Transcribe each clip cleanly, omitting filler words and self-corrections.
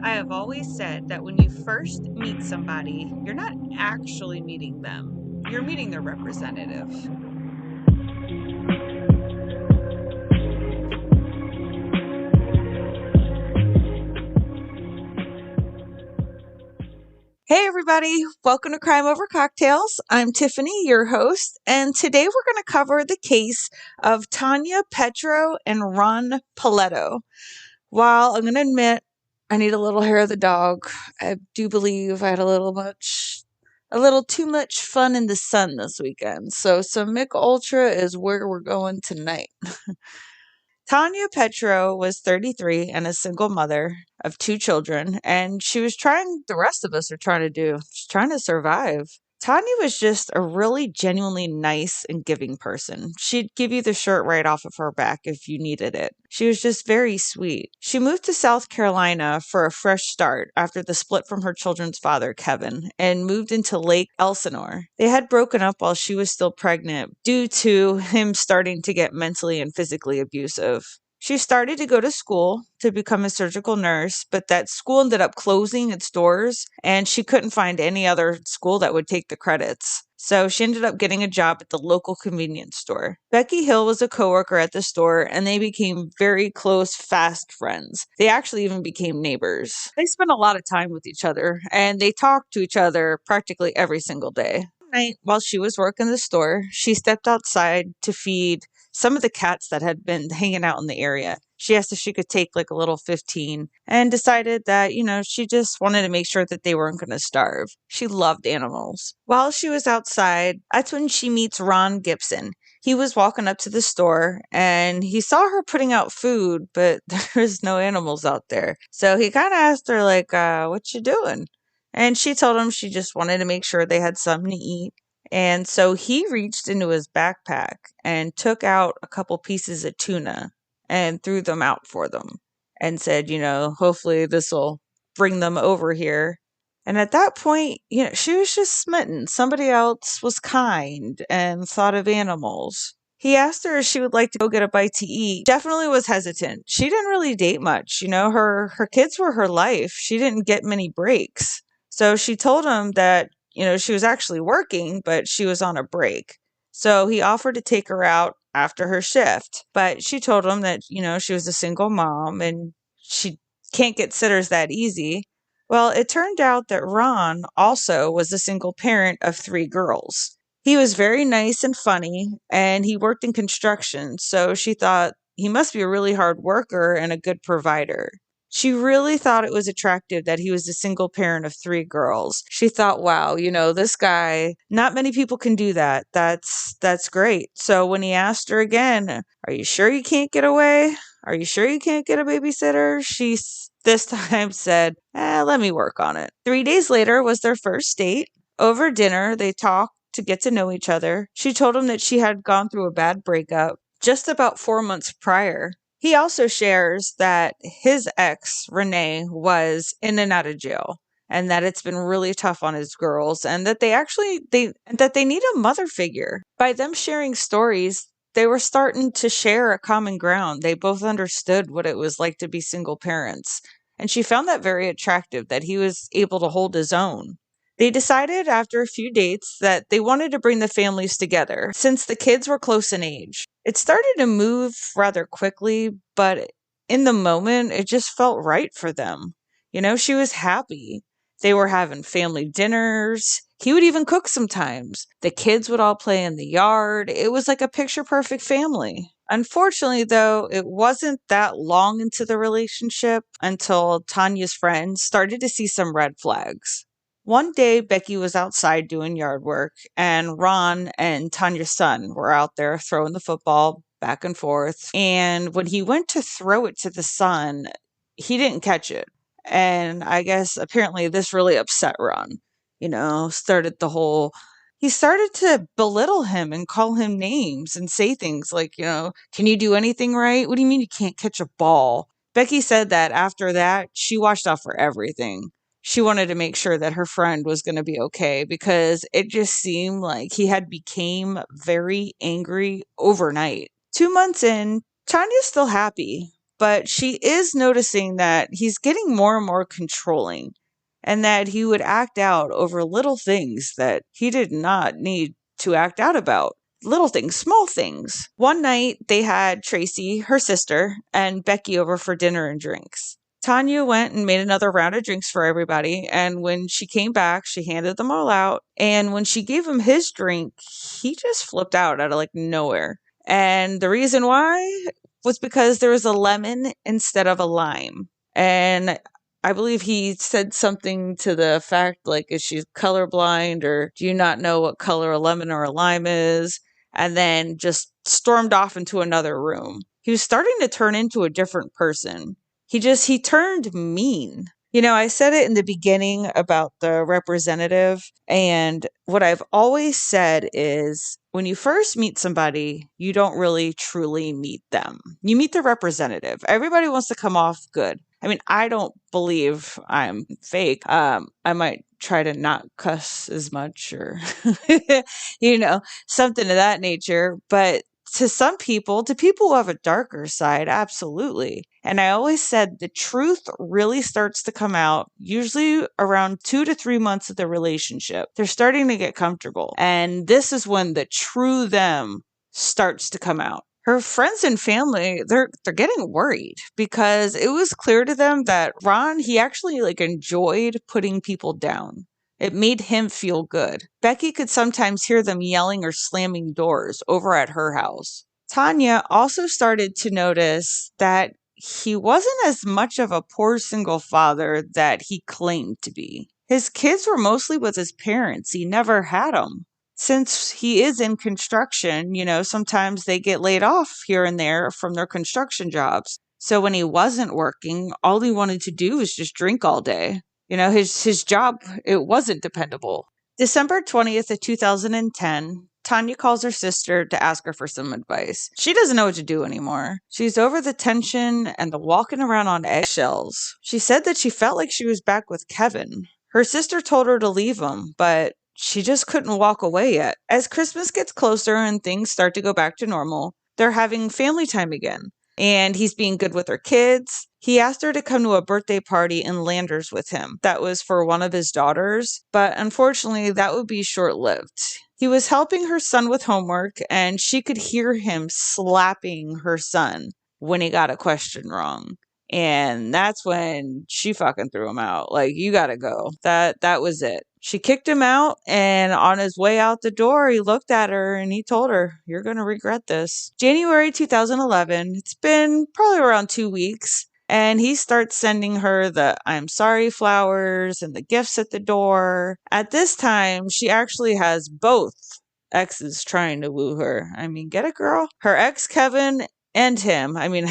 I have always said that when you first meet somebody, you're not actually meeting them, you're meeting their representative. Hey, everybody, welcome to Crime Over Cocktails. I'm Tiffany, your host, and today we're going to cover the case of Tanya, Petro, and Ron Paoletto. While I'm going to admit I need a little hair of the dog, I do believe I had a little too much fun in the sun this weekend. So some Mick Ultra is where we're going tonight. Tanya Petro was 33 and a single mother of two children, and she was trying, the rest of us are trying to do, she's trying to survive. Tanya was just a really genuinely nice and giving person. She'd give you the shirt right off of her back if you needed it. She was just very sweet. She moved to South Carolina for a fresh start after the split from her children's father, Kevin, and moved into Lake Elsinore. They had broken up while she was still pregnant due to him starting to get mentally and physically abusive. She started to go to school to become a surgical nurse, but that school ended up closing its doors and she couldn't find any other school that would take the credits. So she ended up getting a job at the local convenience store. Becky Hill was a coworker at the store and they became very close, fast friends. They actually even became neighbors. They spent a lot of time with each other and they talked to each other practically every single day. One night, while she was working the store, she stepped outside to feed some of the cats that had been hanging out in the area. She asked if she could take like a little 15 and decided that, she just wanted to make sure that they weren't going to starve. She loved animals. While she was outside, that's when she meets Ron Gibson. He was walking up to the store and he saw her putting out food, but there's no animals out there. So he kind of asked her like, what you doing? And she told him she just wanted to make sure they had something to eat. And so he reached into his backpack and took out a couple pieces of tuna and threw them out for them and said, hopefully this will bring them over here. And at that point, she was just smitten. Somebody else was kind and thought of animals. He asked her if she would like to go get a bite to eat. Definitely was hesitant. She didn't really date much. Her kids were her life. She didn't get many breaks. So she told him that she was actually working, but she was on a break. So he offered to take her out after her shift. But she told him that, she was a single mom and she can't get sitters that easy. Well, it turned out that Ron also was a single parent of three girls. He was very nice and funny, and he worked in construction. So she thought he must be a really hard worker and a good provider. She really thought it was attractive that he was a single parent of three girls. She thought, wow, this guy, not many people can do that. That's great. So when he asked her again, are you sure you can't get away? Are you sure you can't get a babysitter? She this time said, let me work on it. 3 days later was their first date. Over dinner, they talked to get to know each other. She told him that she had gone through a bad breakup just about 4 months prior. He also shares that his ex, Renee, was in and out of jail and that it's been really tough on his girls and that they need a mother figure. By them sharing stories, they were starting to share a common ground. They both understood what it was like to be single parents. And she found that very attractive that he was able to hold his own. They decided after a few dates that they wanted to bring the families together since the kids were close in age. It started to move rather quickly, but in the moment, it just felt right for them. She was happy. They were having family dinners. He would even cook sometimes. The kids would all play in the yard. It was like a picture perfect family. Unfortunately, though, it wasn't that long into the relationship until Tanya's friends started to see some red flags. One day, Becky was outside doing yard work, and Ron and Tanya's son were out there throwing the football back and forth. And when he went to throw it to the son, he didn't catch it. And I guess apparently this really upset Ron. He started to belittle him and call him names and say things like, can you do anything right? What do you mean you can't catch a ball? Becky said that after that, she watched out for everything. She wanted to make sure that her friend was going to be okay because it just seemed like he had became very angry overnight. 2 months in, Tanya's still happy. but she is noticing that he's getting more and more controlling and that he would act out over little things that he did not need to act out about. Little things, small things. One night, they had Tracy, her sister, and Becky over for dinner and drinks. Tanya went and made another round of drinks for everybody, and when she came back, she handed them all out. And when she gave him his drink, he just flipped out of like nowhere. And the reason why was because there was a lemon instead of a lime. And I believe he said something to the effect like, is she colorblind, or do you not know what color a lemon or a lime is? And then just stormed off into another room. He was starting to turn into a different person. He turned mean. I said it in the beginning about the representative, and what I've always said is when you first meet somebody, you don't really truly meet them. You meet the representative. Everybody wants to come off good. I mean, I don't believe I'm fake. I might try to not cuss as much or, something of that nature. But to some people, to people who have a darker side, absolutely. And I always said the truth really starts to come out usually around 2 to 3 months of the relationship. They're starting to get comfortable. And this is when the true them starts to come out. Her friends and family, they're getting worried because it was clear to them that Ron, he actually enjoyed putting people down. It made him feel good. Becky could sometimes hear them yelling or slamming doors over at her house. Tanya also started to notice that he wasn't as much of a poor single father that he claimed to be. His kids were mostly with his parents. He never had them. Since he is in construction, sometimes they get laid off here and there from their construction jobs. So when he wasn't working, all he wanted to do was just drink all day. His job, it wasn't dependable. December 20th of 2010, Tanya calls her sister to ask her for some advice. She doesn't know what to do anymore. She's over the tension and the walking around on eggshells. She said that she felt like she was back with Kevin. Her sister told her to leave him, but she just couldn't walk away yet. As Christmas gets closer and things start to go back to normal, they're having family time again. And he's being good with her kids. He asked her to come to a birthday party in Landers with him. That was for one of his daughters, but unfortunately, that would be short-lived. He was helping her son with homework, and she could hear him slapping her son when he got a question wrong. And that's when she fucking threw him out. Like, you gotta go. That was it. She kicked him out, and on his way out the door, he looked at her and he told her, "You're going to regret this." January 2011, it's been probably around 2 weeks, and he starts sending her the "I'm sorry" flowers and the gifts at the door. At this time, she actually has both exes trying to woo her. I mean, get it, girl? Her ex, Kevin, and him. I mean,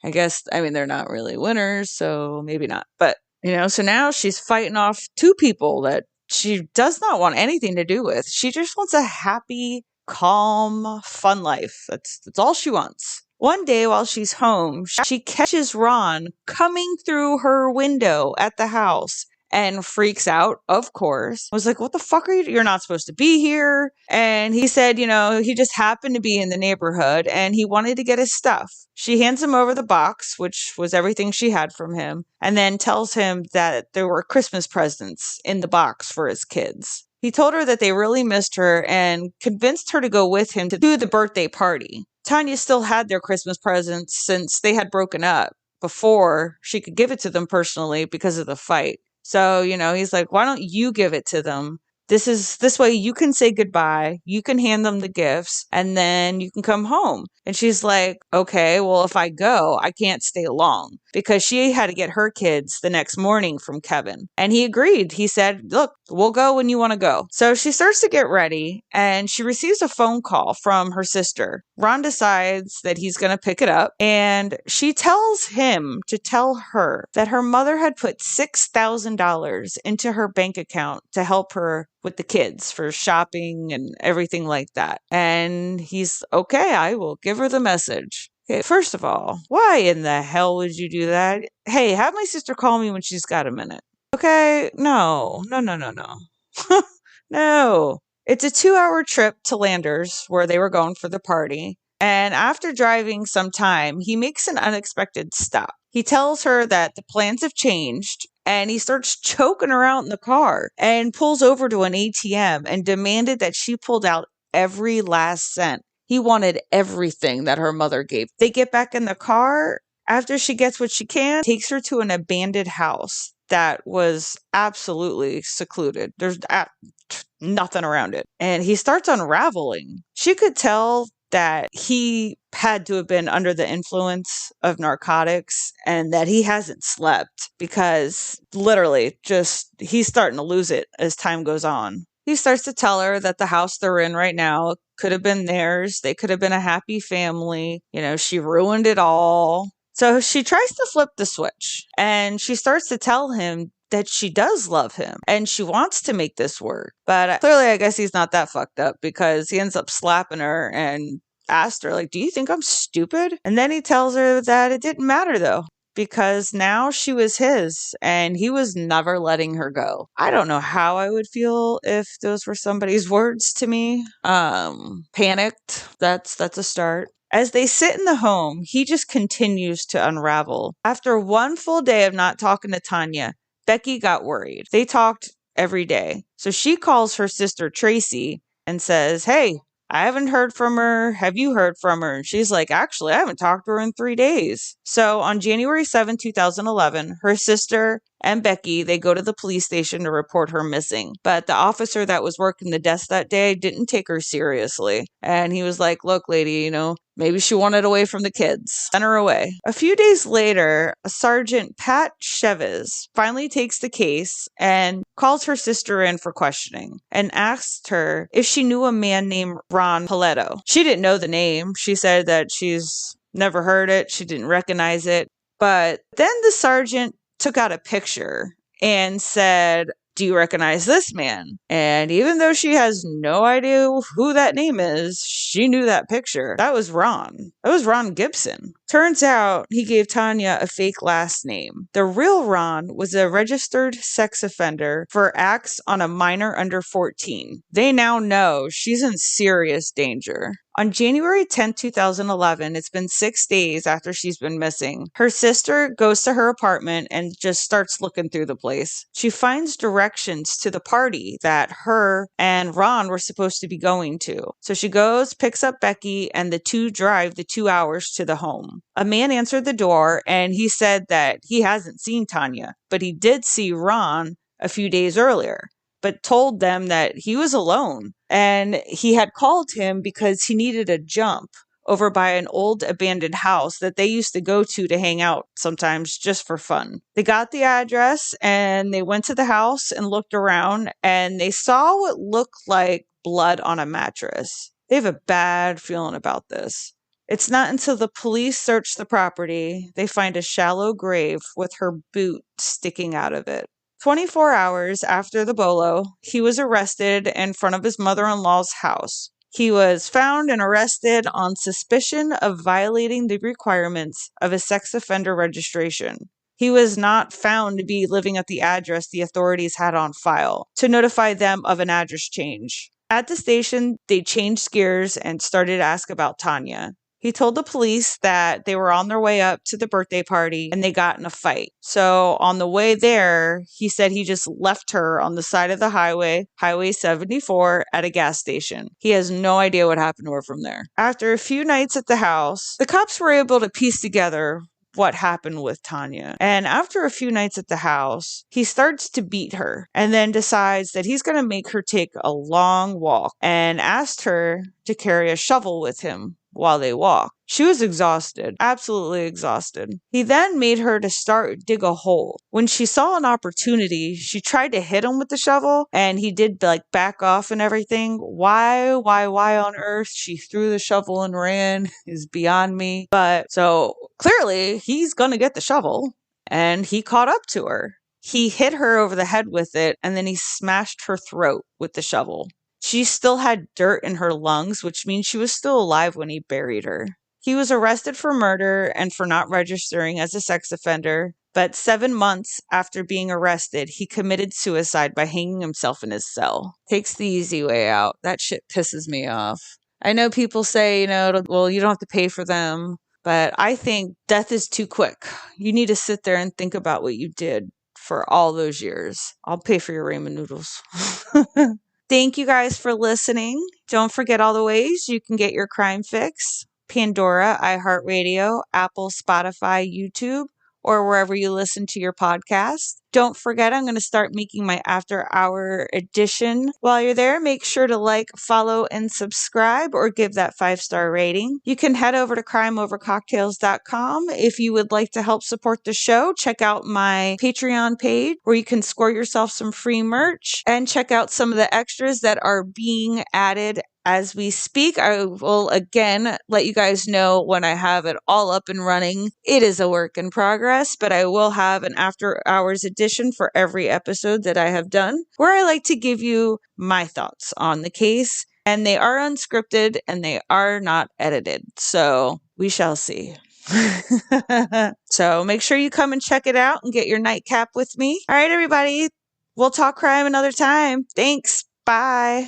they're not really winners, so maybe not. But, so now she's fighting off two people that she does not want anything to do with. She just wants a happy, calm, fun life. That's all she wants. One day while she's home, she catches Ron coming through her window at the house and freaks out, of course. Was like, "What the fuck are you? You're not supposed to be here." And he said, he just happened to be in the neighborhood and he wanted to get his stuff. She hands him over the box, which was everything she had from him, and then tells him that there were Christmas presents in the box for his kids. He told her that they really missed her and convinced her to go with him to the birthday party. Tanya still had their Christmas presents since they had broken up before she could give it to them personally because of the fight. So, he's like, "Why don't you give it to them? This way you can say goodbye, you can hand them the gifts, and then you can come home." And she's like, "Okay, well, if I go, I can't stay long," because she had to get her kids the next morning from Kevin. And he agreed. He said, "Look, we'll go when you want to go." So she starts to get ready and she receives a phone call from her sister. Ron decides that he's going to pick it up, and she tells him to tell her that her mother had put $6,000 into her bank account to help her with the kids for shopping and everything like that. And he's, "Okay, I will give her the message." Okay, first of all, why in the hell would you do that? Hey, have my sister call me when she's got a minute. Okay, no. No. It's a 2-hour trip to Landers where they were going for the party. And after driving some time, he makes an unexpected stop. He tells her that the plans have changed and he starts choking her out in the car and pulls over to an ATM and demanded that she pulled out every last cent. He wanted everything that her mother gave. They get back in the car after she gets what she can, takes her to an abandoned house that was absolutely secluded. There's nothing around it. And he starts unraveling. She could tell that he had to have been under the influence of narcotics and that he hasn't slept because literally just he's starting to lose it as time goes on. He starts to tell her that the house they're in right now could have been theirs. They could have been a happy family. You know, she ruined it all. So she tries to flip the switch and she starts to tell him that she does love him and she wants to make this work. But clearly, I guess he's not that fucked up because he ends up slapping her and asked her, like, do you think I'm stupid? And then he tells her that it didn't matter though, because now she was his and he was never letting her go. I don't know how I would feel if those were somebody's words to me. Panicked. That's a start. As they sit in the home, he just continues to unravel. After one full day of not talking to Tanya, Becky got worried. They talked every day. So she calls her sister Tracy and says, hey, I haven't heard from her. Have you heard from her? And she's like, actually, I haven't talked to her in 3 days. So on January 7th, 2011, her sister and Becky, they go to the police station to report her missing. But the officer that was working the desk that day didn't take her seriously. And he was like, look, lady, you know, maybe she wanted away from the kids. Send her away. A few days later, Sergeant Pat Chavez finally takes the case and calls her sister in for questioning and asked her if she knew a man named Ron Paoletto. She didn't know the name. She said that she's never heard it. She didn't recognize it. But then the sergeant took out a picture and said, do you recognize this man? And even though she has no idea who that name is, she knew that picture. That was Ron. That was Ron Gibson. Turns out he gave Tanya a fake last name. The real Ron was a registered sex offender for acts on a minor under 14. They now know she's in serious danger. On January 10, 2011, it's been 6 days after she's been missing. Her sister goes to her apartment and just starts looking through the place. She finds directions to the party that her and Ron were supposed to be going to. So she goes, picks up Becky, and the two drive the 2 hours to the home. A man answered the door and he said that he hasn't seen Tanya, but he did see Ron a few days earlier, but told them that he was alone and he had called him because he needed a jump over by an old abandoned house that they used to go to hang out sometimes just for fun. They got the address and they went to the house and looked around and they saw what looked like blood on a mattress. They have a bad feeling about this. It's not until the police search the property, they find a shallow grave with her boot sticking out of it. 24 hours after the bolo, he was arrested in front of his mother-in-law's house. He was found and arrested on suspicion of violating the requirements of a sex offender registration. He was not found to be living at the address the authorities had on file to notify them of an address change. At the station, they changed gears and started to ask about Tanya. He told the police that they were on their way up to the birthday party and they got in a fight. So on the way there, he said he just left her on the side of the highway, Highway 74, at a gas station. He has no idea what happened to her from there. After a few nights at the house, the cops were able to piece together what happened with Tanya. And after a few nights at the house, he starts to beat her and then decides that he's going to make her take a long walk and asked her to carry a shovel with him while they walked. She was exhausted, absolutely exhausted. He then made her to dig a hole. When she saw an opportunity, she tried to hit him with the shovel and he did like back off and everything. Why on earth she threw the shovel and ran is beyond me. But so clearly he's going to get the shovel and he caught up to her. He hit her over the head with it and then he smashed her throat with the shovel. She still had dirt in her lungs, which means she was still alive when he buried her. He was arrested for murder and for not registering as a sex offender, but 7 months after being arrested, he committed suicide by hanging himself in his cell. Takes the easy way out. That shit pisses me off. I know people say, well, you don't have to pay for them, but I think death is too quick. You need to sit there and think about what you did for all those years. I'll pay for your ramen noodles. Thank you guys for listening. Don't forget all the ways you can get your crime fix: Pandora, iHeartRadio, Apple, Spotify, YouTube, or wherever you listen to your podcast. Don't forget, I'm going to start making my after hour edition. While you're there, make sure to like, follow, and subscribe, or give that 5-star rating. You can head over to crimeovercocktails.com. If you would like to help support the show, check out my Patreon page where you can score yourself some free merch and check out some of the extras that are being added as we speak. I will again let you guys know when I have it all up and running. It is a work in progress, but I will have an after hours edition for every episode that I have done, where I like to give you my thoughts on the case. And they are unscripted and they are not edited. So we shall see. So make sure you come and check it out and get your nightcap with me. All right, everybody. We'll talk crime another time. Thanks. Bye.